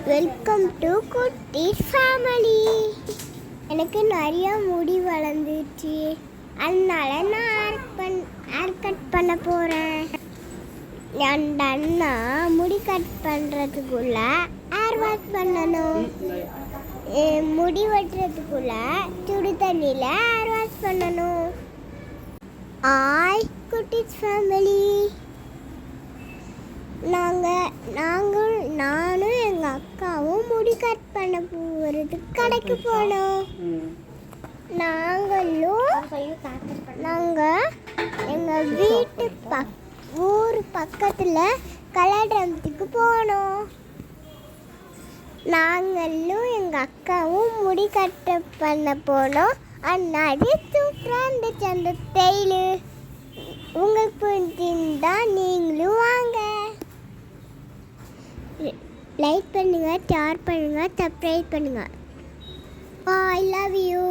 Welcome to குட்டி family. எனக்கு நிறைய முடி வளர்ந்துச்சு, அதனால நான் ஹேர் கட் பண்ண போகிறேன். அந்த அண்ணா முடி கட் பண்ணுறதுக்குள்ள ஹேர் வாஷ் பண்ணணும். முடி வெட்டுறதுக்குள்ள சுடு தண்ணியில் ஹேர் வாஷ் பண்ணணும். ஆய் குட்டி ஃபேமிலி, நானும் எங்கள் அக்காவும் முடி கட் பண்ண போகிறதுக்கு கடைக்கு போனோம். நாங்கள் எங்கள் ஊர் பக்கத்தில் கல்யாணத்துக்கு போனோம். நாங்களும் எங்கள் அக்காவும் முடி கட் பண்ண போனோம். அன்னாடி சூப்பராக இருந்துச்சு அந்த ஸ்டைலு. உங்களுக்கு பிடிச்சிருந்தா நீங்களும் வாங்க. லைக் பண்ணுங்கள், ஷேர் பண்ணுங்கள், சப்ஸ்கிரைப் பண்ணுங்கள். I love you.